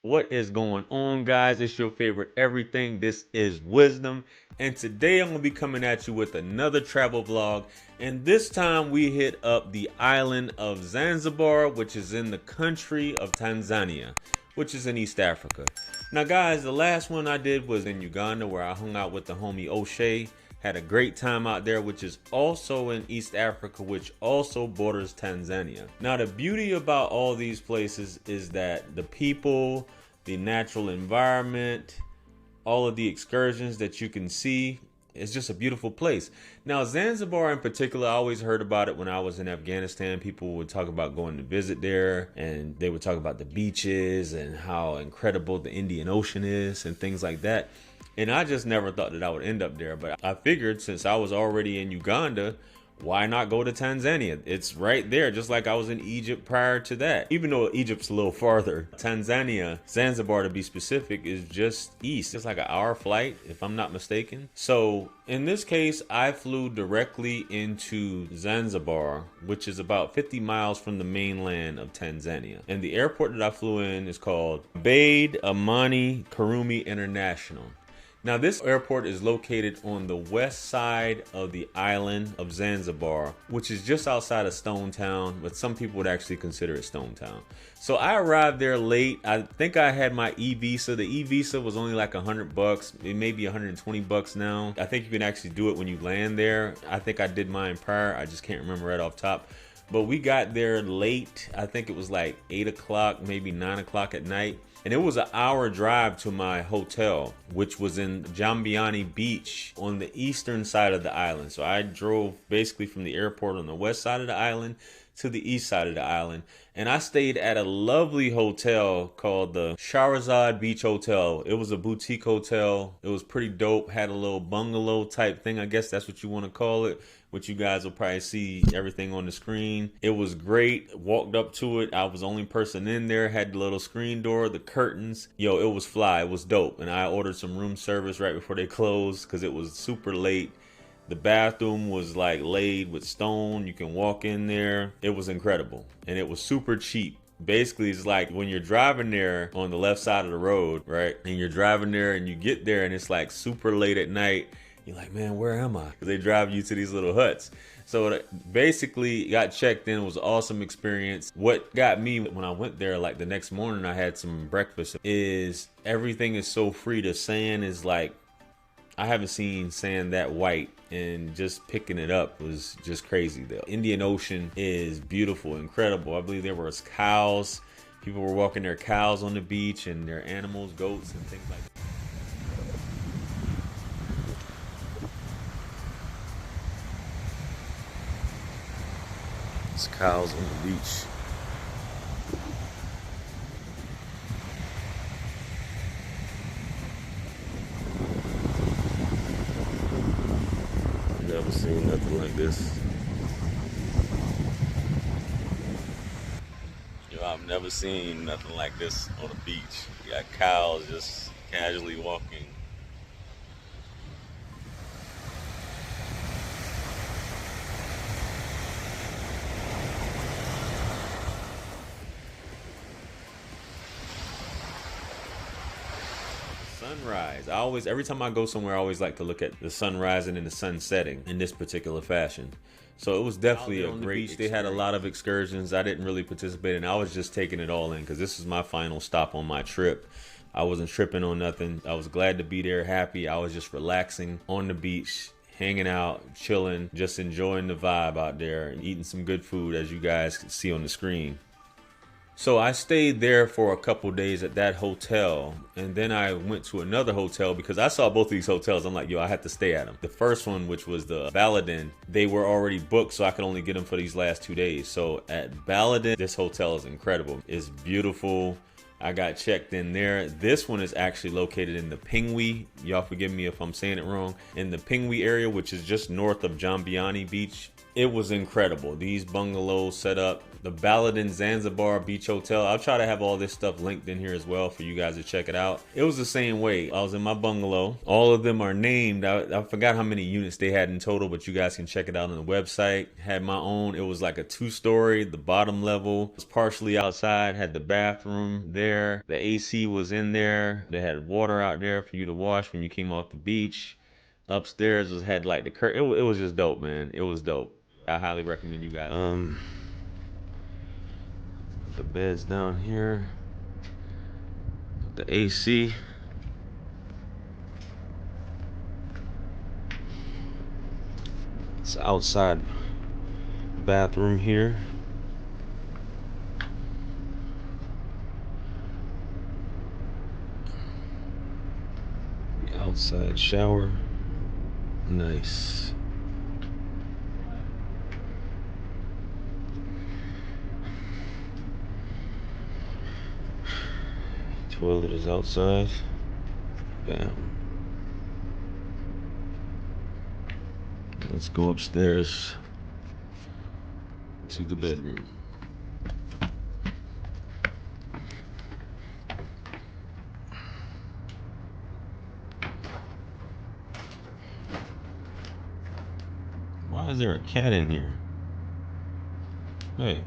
What is going on, guys? It's your favorite everything. This is Wisdom, and today I'm gonna be coming at you with another travel vlog. And this time we hit up the island of Zanzibar, which is in the country of Tanzania, which is in East Africa. Now, guys, the last one I did was in Uganda, where I hung out with the homie O'Shea. Had a great time out there, which is also in East Africa, which also borders Tanzania. Now, the beauty about all these places is that the people, the natural environment, all of the excursions that you can see, it's just a beautiful place. Now, Zanzibar in particular, I always heard about it when I was in Afghanistan. People would talk about going to visit there, and they would talk about the beaches and how incredible the Indian Ocean is and things like that. And I just never thought that I would end up there. But I figured since I was already in Uganda, why not go to Tanzania? It's right there, just like I was in Egypt prior to that. Even though Egypt's a little farther, Tanzania, Zanzibar to be specific, is just east. It's like an hour flight, if I'm not mistaken. So in this case, I flew directly into Zanzibar, which is about 50 miles from the mainland of Tanzania. And the airport that I flew in is called Abeid Amani Karume International. Now, this airport is located on the west side of the island of Zanzibar, which is just outside of Stone Town, but some people would actually consider it Stone Town. So I arrived there late. I think I had my e-visa. The e-visa was only like $100. It may be 120 bucks now. I think you can actually do it when you land there. I think I did mine prior. I just can't remember right off top. But we got there late. I think it was like 8 o'clock, maybe 9 o'clock at night. And it was an hour drive to my hotel, which was in Jambiani Beach on the eastern side of the island. So I drove basically from the airport on the west side of the island to the east side of the island. And I stayed at a lovely hotel called the Sharazad Beach Hotel. It was a boutique hotel. It was pretty dope. Had a little bungalow type thing. I guess that's what you want to call it, which you guys will probably see everything on the screen. It was great. Walked up to it. I was the only person in there. Had the little screen door, the curtains. Yo, it was fly. It was dope. And I ordered some room service right before they closed because it was super late. The bathroom was like laid with stone. You can walk in there. It was incredible. And it was super cheap. Basically, it's like when you're driving there on the left side of the road, right? And you're driving there and you get there and it's like super late at night. You're like, man, where am I? Because they drive you to these little huts. So basically got checked in. It was an awesome experience. What got me when I went there, like the next morning I had some breakfast, is everything is so free. The sand is like, I haven't seen sand that white, and just picking it up was just crazy. The Indian Ocean is beautiful, incredible. I believe there was cows. People were walking their cows on the beach and their animals, goats and things like that. There's cows on the beach. Never seen nothing like this. Yo, I've never seen nothing like this on a beach. You got cows just casually walking. Sunrise. Every time I go somewhere, I always like to look at the sun rising and the sun setting in this particular fashion. So it was definitely a great beach. They had a lot of excursions. I didn't really participate in. I was just taking it all in because this is my final stop on my trip. I wasn't tripping on nothing. I was glad to be there, happy. I was just relaxing on the beach, hanging out, chilling, just enjoying the vibe out there and eating some good food, as you guys can see on the screen. So I stayed there for a couple days at that hotel, and then I went to another hotel because I saw both of these hotels. I'm like, yo, I have to stay at them. The first one, which was the Baladin, they were already booked, so I could only get them for these last 2 days. So at Baladin, this hotel is incredible. It's beautiful. I got checked in there. This one is actually located in the Pingui. Y'all forgive me if I'm saying it wrong. In the Pingui area, which is just north of Jambiani Beach. It was incredible. These bungalows set up, the Baladin Zanzibar Beach Hotel. I'll try to have all this stuff linked in here as well for you guys to check it out. It was the same way. I was in my bungalow. All of them are named. I forgot how many units they had in total, but you guys can check it out on the website. Had my own. It was like a 2-story. The bottom level was partially outside, had the bathroom there. The AC was in there. They had water out there for you to wash when you came off the beach. Upstairs was had like the curtain. It was just dope, man. It was dope. I highly recommend you guys. The beds down here, the AC. It's outside bathroom here. The outside shower. Nice. Toilet is outside. Bam. Let's go upstairs to the bedroom. Why is there a cat in here? Hey.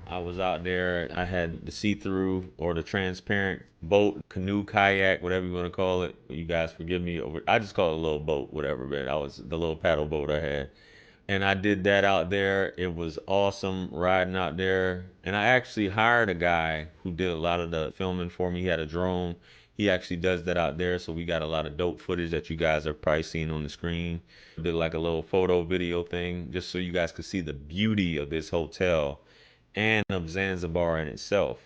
I was out there. I had the see-through or the transparent boat, canoe, kayak, whatever you want to call it. You guys forgive me over. I just call it a little boat, whatever. But I was the little paddle boat I had, and I did that out there. It was awesome riding out there. And I actually hired a guy who did a lot of the filming for me. He had a drone. He actually does that out there, so we got a lot of dope footage that you guys are probably seeing on the screen. Did like a little photo video thing just so you guys could see the beauty of this hotel and of Zanzibar in itself.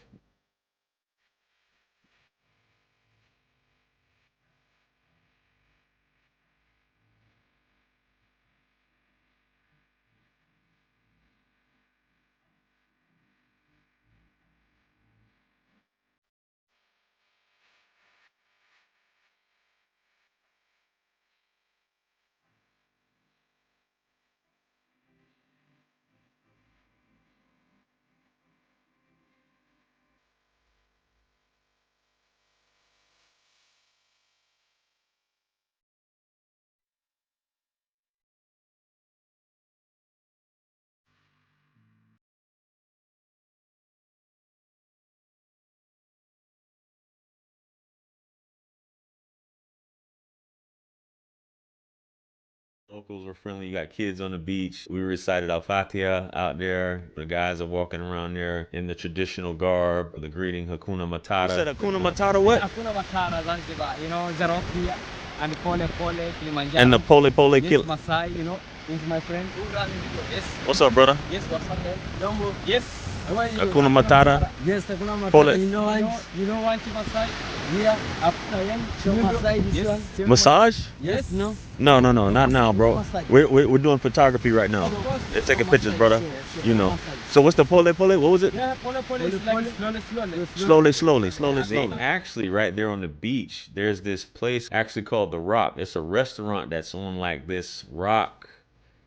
Locals were friendly. You got kids on the beach. We recited Al Fatiha out there. The guys are walking around there in the traditional garb, the greeting Hakuna Matata. You said Hakuna Matata what? Hakuna Matata, Zanzibar. You know, the rock here and Pole Pole, Kilimanjaro. And the Pole Pole Yes, Masai, you know, he's my friend. Yes. What's up, brother? Yes, what's up, man? Don't move. Yes. Hakuna Matata. Yes, Hakuna Matata. Pole. You know one Masai? Here, after one, show Masai this Yes. one. Massage? Yes, no. No, no, no, not now, bro. We're doing photography right now. They're taking pictures, brother. You know. So what's the Pole Pole? What was it? Yeah, Pole Pole is like Slowly. Actually, right there on the beach, there's this place actually called The Rock. It's a restaurant that's on like this rock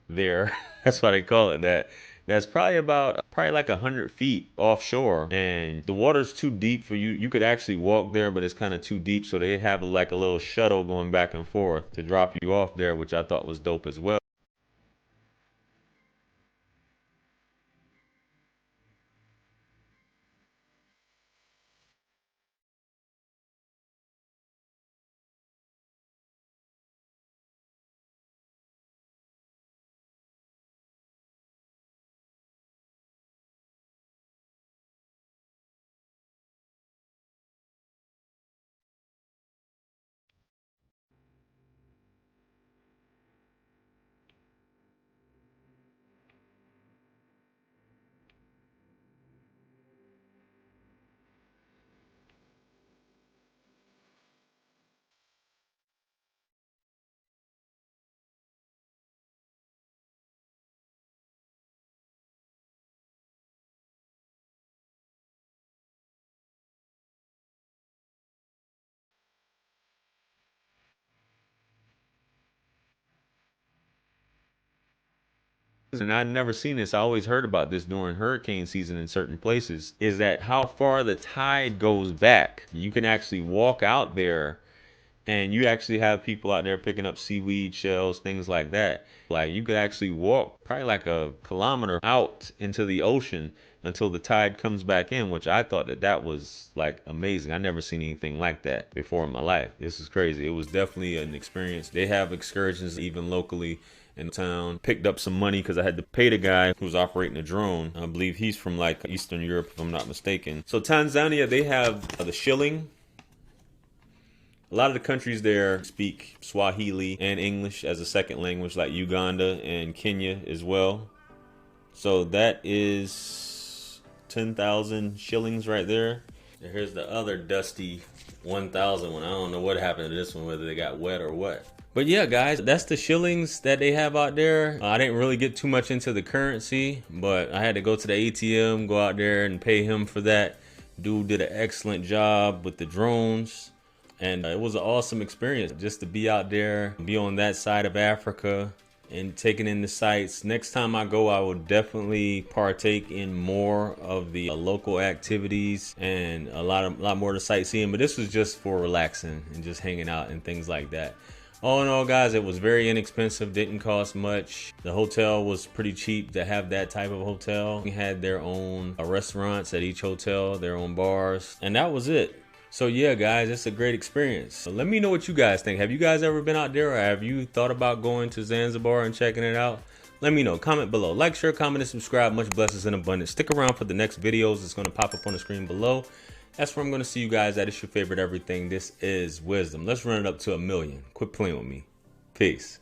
there. That's why they call it that. That's probably like 100 feet offshore, and the water's too deep for you. You could actually walk there, but it's kind of too deep. So they have like a little shuttle going back and forth to drop you off there, which I thought was dope as well. And I'd never seen this. I always heard about this during hurricane season in certain places, is that how far the tide goes back. You can actually walk out there and you actually have people out there picking up seaweed shells, things like that. Like you could actually walk probably like a kilometer out into the ocean until the tide comes back in, which I thought that that was like amazing. I never seen anything like that before in my life. This is crazy. It was definitely an experience. They have excursions even locally in town. Picked up some money because I had to pay the guy who was operating the drone. I believe he's from like Eastern Europe, if I'm not mistaken. So Tanzania, they have the shilling. A lot of the countries there speak Swahili and English as a second language, like Uganda and Kenya as well. So that is 10,000 shillings right there. And here's the other dusty 1,000 one. I don't know what happened to this one, whether they got wet or what. But yeah, guys, that's the shillings that they have out there. I didn't really get too much into the currency, but I had to go to the ATM, go out there and pay him for that. Dude did an excellent job with the drones. And it was an awesome experience just to be out there, be on that side of Africa and taking in the sights. Next time I go, I will definitely partake in more of the local activities and a lot more to sightseeing. But this was just for relaxing and just hanging out and things like that. All in all, guys, it was very inexpensive, didn't cost much. The hotel was pretty cheap to have that type of hotel. We had their own restaurants at each hotel, their own bars, and that was it. So yeah, guys, it's a great experience. So let me know what you guys think. Have you guys ever been out there, or have you thought about going to Zanzibar and checking it out? Let me know. Comment below. Like, share, comment, and subscribe. Much blessings and abundance. Stick around for the next videos. It's going to pop up on the screen below. That's where I'm going to see you guys at. It's your favorite everything. This is Wisdom. Let's run it up to 1 million. Quit playing with me. Peace.